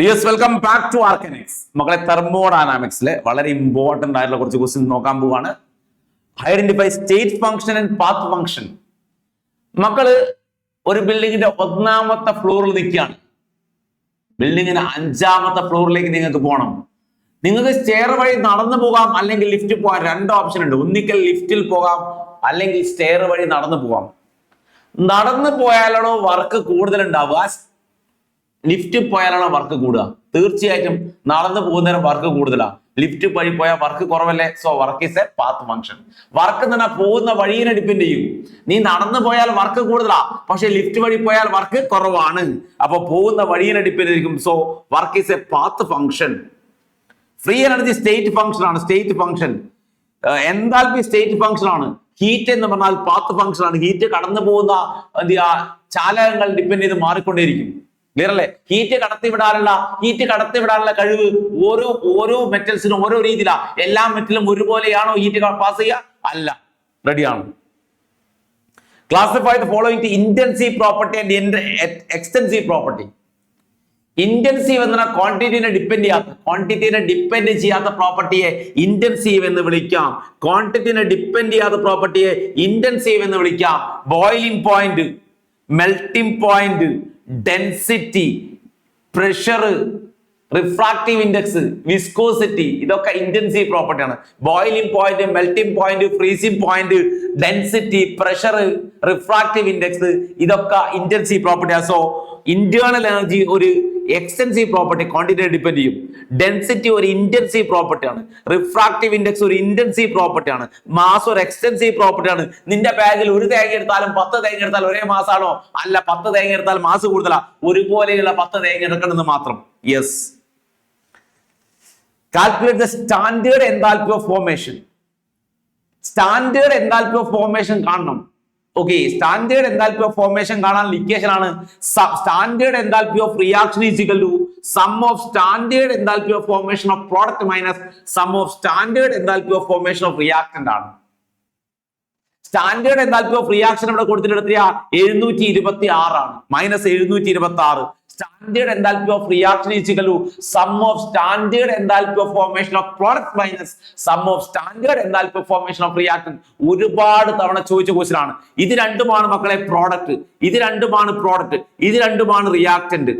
Dears welcome back to Arcanix. മക്കളെ, തെർമോഡൈനാമിക്സിലെ വളരെ ഇമ്പോർട്ടന്റ് ആയിട്ടുള്ള കുറച്ച് ക്വസ്റ്റ്യൻ നോക്കാൻ പോവാണ്. Identify state function and path function. മക്കള് ഒരു ബിൽഡിങ്ങിന്റെ ഒന്നാമത്തെ ഫ്ലോറിൽ നിൽക്കുകയാണ്. ബിൽഡിങ്ങിന്റെ 5ാമത്തെ ഫ്ലോറിലേക്ക് നിങ്ങൾക്ക് പോകണം. നിങ്ങൾക്ക് സ്റ്റെയർ വഴി നടന്നു പോകാം, അല്ലെങ്കിൽ ലിഫ്റ്റ് പോകാം. 2 ഓപ്ഷൻ ഉണ്ട്. ഒന്നിക്കൽ ലിഫ്റ്റിൽ പോകാം, അല്ലെങ്കിൽ സ്റ്റെയർ വഴി നടന്നു പോകാം. നടന്നു പോയാലാണോ വർക്ക് കൂടുതൽ ഉണ്ടാവുക, ലിഫ്റ്റ് പോയാലാണോ വർക്ക് കൂടുക? തീർച്ചയായിട്ടും നടന്നു പോകുന്നതിന് വർക്ക് കൂടുതലാണ്. ലിഫ്റ്റ് വഴി പോയാൽ വർക്ക് കുറവല്ലേ? So work is a path function. Work എന്ന് പറഞ്ഞാൽ പോകുന്ന വഴിയെ ഡിപ്പെൻഡ് ചെയ്യും. നീ നടന്നു പോയാൽ വർക്ക് കൂടുതലാ, പക്ഷെ ലിഫ്റ്റ് വഴി പോയാൽ വർക്ക് കുറവാണ്. അപ്പൊ പോകുന്ന വഴിയെ ഡിപ്പെൻഡ് ചെയ്യും. So work is a path function. Free energy state function ആണ്. State function. Enthalpy state function ആണ്. ഹീറ്റ് എന്ന് പറഞ്ഞാൽ പാത്ത് ഫംഗ്ഷൻ ആണ്. ഹീറ്റ് കടന്നു പോകുന്ന ചാലകങ്ങൾ ഡിപ്പെൻഡ് ചെയ്ത് മാറിക്കൊണ്ടേയിരിക്കും. ക്ലിയർ അല്ലേ? ഹീറ്റ് കടത്തിവിടാനുള്ള കഴിവ് ഓരോ മെറ്റൽസിനും ഓരോ രീതിയിലാ. എല്ലാ മെറ്റലും ഒരുപോലെയാണോ ഹീറ്റ് പാസ് ചെയ്യുക? അല്ല. റെഡിയാണ്. Classify the following to intensive property and extensive property. Intensive എന്ന ക്വാണ്ടിറ്റിനെ ഡിപ്പെൻഡ് ചെയ്യാത്ത പ്രോപ്പർട്ടിയെ ഇന്റൻസീവ് എന്ന് വിളിക്കാം. ക്വാണ്ടിറ്റിനെ ഡിപ്പെൻഡ് ചെയ്യാത്ത പ്രോപ്പർട്ടിയെ ഇന്റൻസീവ് എന്ന് വിളിക്കാം. Boiling point, melting point, density, pressure, refractive index, viscosity, ഇതൊക്കെ ഇന്റൻസീവ് പ്രോപ്പർട്ടിയാണ്. Boiling point, melting point, freezing point, density, pressure, refractive index, ഇതൊക്കെ ഇന്റൻസീവ് പ്രോപ്പർട്ടിയാണ്. സോ ഇന്റേണൽ എനർജി ഒരു എക്സ്റ്റൻസീവ് പ്രോപ്പർട്ടി, ക്വാണ്ടിറ്റിയെ ഡിപ്പെൻഡ് ചെയ്യും. ഡെൻസിറ്റി ഒരു ഇന്റൻസീവ് പ്രോപ്പർട്ടിയാണ്. റിഫ്രാക്റ്റീവ് ഇൻഡെക്സ് ഒരു intensive പ്രോപ്പർട്ടിയാണ്. മാസ് ഒരു എക്സ്റ്റൻസീവ് പ്രോപ്പർട്ടിയാണ്. നിന്റെ ബാഗിൽ 1 തേങ്ങ എടുത്താലും 10 തേങ്ങ എടുത്താലും ഒരേ മാസാണോ? അല്ല. 10 തേങ്ങ എടുത്താൽ മാസ് കൂടുതലാണ്. ഒരുപോലെയുള്ള 10 തേങ്ങ എടുക്കണമെന്ന് മാത്രം. Yes. Calculate the standard enthalpy of formation. Standard enthalpy of formation കാണണം. Okay, standard enthalpy of formation കാണാൻ ഇക്വേഷൻ ആണ് standard enthalpy of reaction is equal to sum of standard enthalpy of formation of product minus sum of standard enthalpy of formation of reactant ആണ്. Standard enthalpy of reaction ഇവിടെ കൊടുത്തിട്ട് 726 ആണ്. -726. Standard enthalpy of reaction is equal to sum of standard enthalpy of formation of product minus sum of standard enthalpy of formation of reactant. ഒരുപാട് തവണ ചോദിച്ച question ആണ്. ഇത് രണ്ടുമാണ് മക്കളെ പ്രോഡക്റ്റ്, ഇത് രണ്ടുമാണ് റിയാക്ടന്റ്.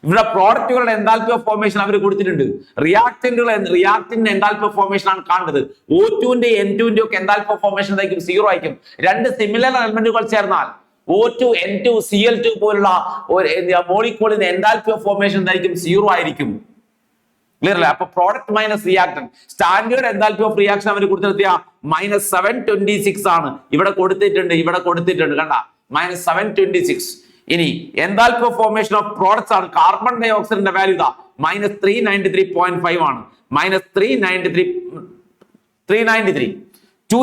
ഇവിടെ പ്രോഡക്റ്റുകളുടെ എൻതാൽപ്പി ഓഫ് ഫോർമേഷൻ അവർ കൊടുത്തിട്ടുണ്ട്. റിയാക്ടന്റിന്റെ എൻതാൽപ്പി ഓഫ് ഫോർമേഷൻ ആണ് കാണുന്നത്. O2ന്റെ N2ന്റെ ഒക്കെ എൻതാൽപ്പി ഓഫ് ഫോർമേഷൻ 0 ആയിരിക്കും. 2 സിമിലർ എലമെന്റുകൾ ചേർന്നാൽ O2, N2, Cl2 പോലുള്ള മോളിക്യൂളിന്റെ എൻതാൽപ്പി ഓഫ് ഫോർമേഷൻ 0 ആയിരിക്കും. ക്ലിയർ അല്ലേ? അപ്പൊ product minus reactant. Standard enthalpy of reaction അവർ കൊടുത്തിട്ട് -726 ആണ്. ഇവിടെ കൊടുത്തിട്ടുണ്ട് കണ്ട, -726. ഇനി enthalpy of formation of products ആണ്. കാർബൺ ഡൈ ഓക്സൈഡിന്റെ വാല്യൂ -393.5 ആണ്. -393. 2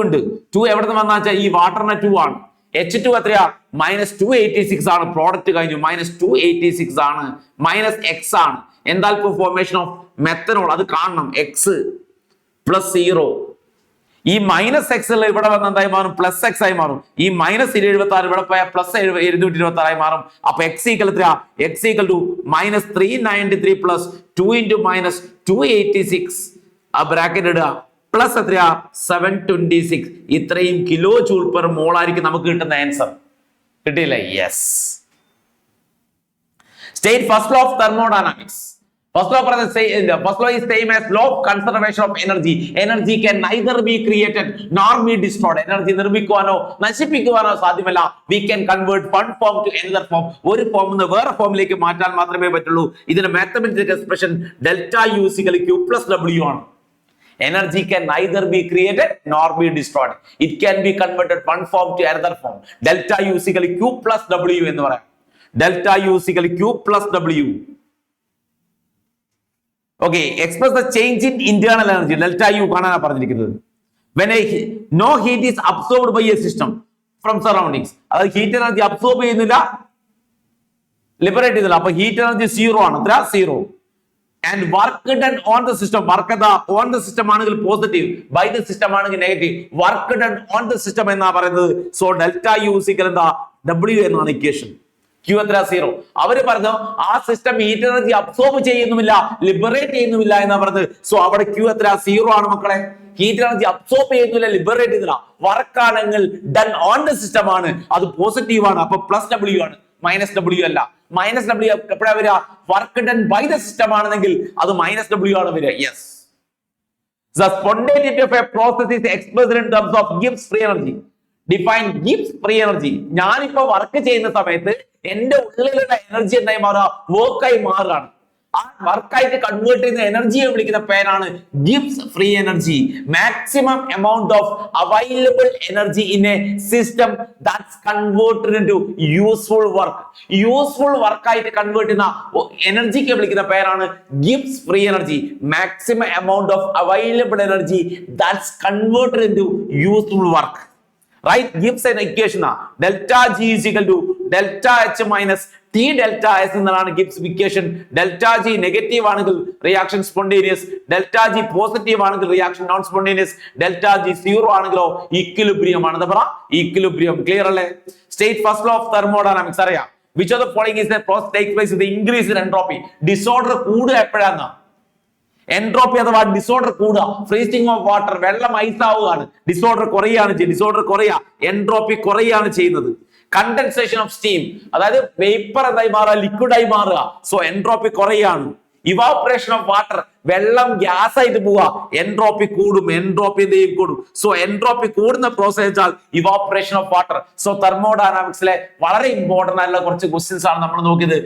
ഉണ്ട്. 2 എവിടെ നിന്ന് വന്നാ വെച്ചാൽ ഈ വാട്ടറിന്റെ 2 ആണ്. H2 എത്രയാ? -286 ആണ്. പ്രോഡക്റ്റ് കഴിഞ്ഞു. -286 ആണ്. -X ആണ്. Enthalpy of formation of methanol അത് കാണണം. X +0. ഈ -X ഇവിടെ വന്ന എന്തായി മാറും? +X ആയി മാറും. ഈ -276 ഇവിടെ പോയാൽ +226 ആയി മാറും. അപ്പൊ X എത്രയാ? X -393 +2 × -286 ആ ബ്രാക്കറ്റ് ഇടുക. പ്ലസ് എത്രയാ? 726. ഇത്രയും കിലോ ജൂൾ പെർ മോൾ ആയിരിക്കും നമുക്ക് കിട്ടുന്ന ആൻസർ. കിട്ടിയില്ലേ? Yes. State first law of thermodynamics. First law is same as law of conservation of energy. Energy can neither be created nor be destroyed. Energy നിർമ്മിക്കുവാനോ നശിപ്പിക്കുവാനോ സാധ്യമല്ല. We can convert one form to another form. ഒരു ഫോമിൽ നിന്ന് വേറെ ഫോമിലേക്ക് മാറ്റാൻ മാത്രമേ പറ്റുള്ളൂ. ഇതിന്റെ mathematical expression ΔU = Q + W ആണ്. Energy can neither be created nor be destroyed. It can be converted one form to another form. ΔU = Q + W എന്ന് പറയാം. ΔU = Q + W. Okay, express the change in internal energy. ΔU കാണാനാ പറഞ്ഞിരിക്കുന്നത്. When no heat is absorbed by a system from surroundings. അത് heat energy absorb ചെയ്യുന്നില്ല, liberate ചെയ്യുന്നില്ല. അപ്പൊ heat energy 0 ആണ്. 0. And work done on the system. Work on the system ആണെങ്കിൽ positive, by the system ആണെങ്കിൽ negative. Work done on the system എന്നാ പറയുന്നത്. So ΔU = W എന്നാണ് ഇക്വേഷൻ. Q എത്ര 0. അവര് പറഞ്ഞു ആ സിസ്റ്റം ഹീറ്റ് എനർജി അബ്സോർബ് ചെയ്യുന്നുമില്ല, ലിബറേറ്റ് ചെയ്യുന്നുമില്ല എന്നാ പറഞ്ഞത്. സോ അവിടെ Q എത്ര 0 ആണ് മക്കളെ. ഹീറ്റ് എനർജി അബ്സോർബ് ചെയ്യുന്നില്ല, ലിബറേറ്റ് ചെയ്യുന്നില്ല. വർക്ക് ആണെങ്കിൽ ഡൺ ഓൺ ദ സിസ്റ്റം ആണ്, അത് പോസിറ്റീവ് ആണ്. അപ്പൊ +W ആണ്, -W അല്ല. -W എപ്പോഴാ വരിക? Work done by the system ആണെങ്കിൽ അത് -W ആണ് വരിക. Yes. The spontaneity of a process is expressed in terms of Gibbs free energy. Define Gibbs free energy. ഞാനിപ്പോ വർക്ക് ചെയ്യുന്ന സമയത്ത് എന്റെ ഉള്ളിലുള്ള എനർജി എന്തായി മാറുക? വർക്കായി മാറുകയാണ്. ആ വർക്കായിട്ട് കൺവേർട്ട് ചെയ്യുന്ന എനർജിയെ വിളിക്കുന്ന പേരാണ് Gibbs free energy. Maximum amount of available energy in a system that's converted into useful work. Useful വർക്കായിട്ട് കൺവേർട്ട് ചെയ്യുന്ന എനർജിക്ക് വിളിക്കുന്ന പേരാണ് Gibbs free energy. Maximum amount of available energy that's converted into useful work. Right? Gives an equation. Delta G is equal to delta H minus T delta S എന്നതാണ് Gibbs equation. Delta G negative ആണെങ്കിൽ reaction spontaneous, delta G positive ആണെങ്കിൽ reaction non spontaneous, delta G 0 ആണെങ്കിലോ equilibrium ആണ്. എന്താ പറ? Equilibrium. Clear അല്ലേ? State first law of thermodynamics അറിയാം. Which of the following is the process takes place with the increase in entropy? Disorder കൂടുക എപ്പോഴാണ്? Entropy അഥവാ ഡിസോർഡർ കൂടുക. ഫ്രീസിംഗ് ഓഫ് വാട്ടർ, വെള്ളം ഐസ് ആവുകയാണ്, ഡിസോർഡർ കുറയാണ് ചെയ്യുന്നത്. ഡിസോർഡർ കുറയുക, എൻട്രോപ്പി കുറയാണ് ചെയ്യുന്നത്. കണ്ടൻസേഷൻ ഓഫ് സ്റ്റീം, അതായത് വേപ്പർ എന്തായി മാറുക? ലിക്വിഡായി മാറുക. സോ എൻട്രോപ്പി കുറയാണ്. ഇവാപറേഷൻ ഓഫ് വാട്ടർ, വെള്ളം ഗ്യാസ് ആയിട്ട് പോവുക, എൻട്രോപ്പി കൂടും. എൻട്രോപ്പി എന്തെയും കൂടും. സോ എൻട്രോപ്പി കൂടുന്ന പ്രോസസ് വെച്ചാൽ ഇവാപറേഷൻ ഓഫ് വാട്ടർ. സോ തെർമോഡൈനാമിക്സിലെ വളരെ ഇമ്പോർട്ടന്റ് ആയിട്ടുള്ള കുറച്ച് ക്വസ്റ്റ്യൻസ് ആണ് നമ്മൾ നോക്കിയത്.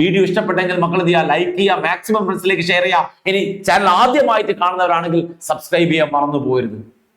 വീഡിയോ ഇഷ്ടപ്പെട്ടെങ്കിൽ മക്കൾ എന്ത് ചെയ്യുക? ലൈക്ക് ചെയ്യുക, മാക്സിമം ഫ്രണ്ട്സിലേക്ക് ഷെയർ ചെയ്യുക. ഇനി ചാനൽ ആദ്യമായിട്ട് കാണുന്നവരാണെങ്കിൽ സബ്സ്ക്രൈബ് ചെയ്യാൻ മറന്നു പോകരുത്.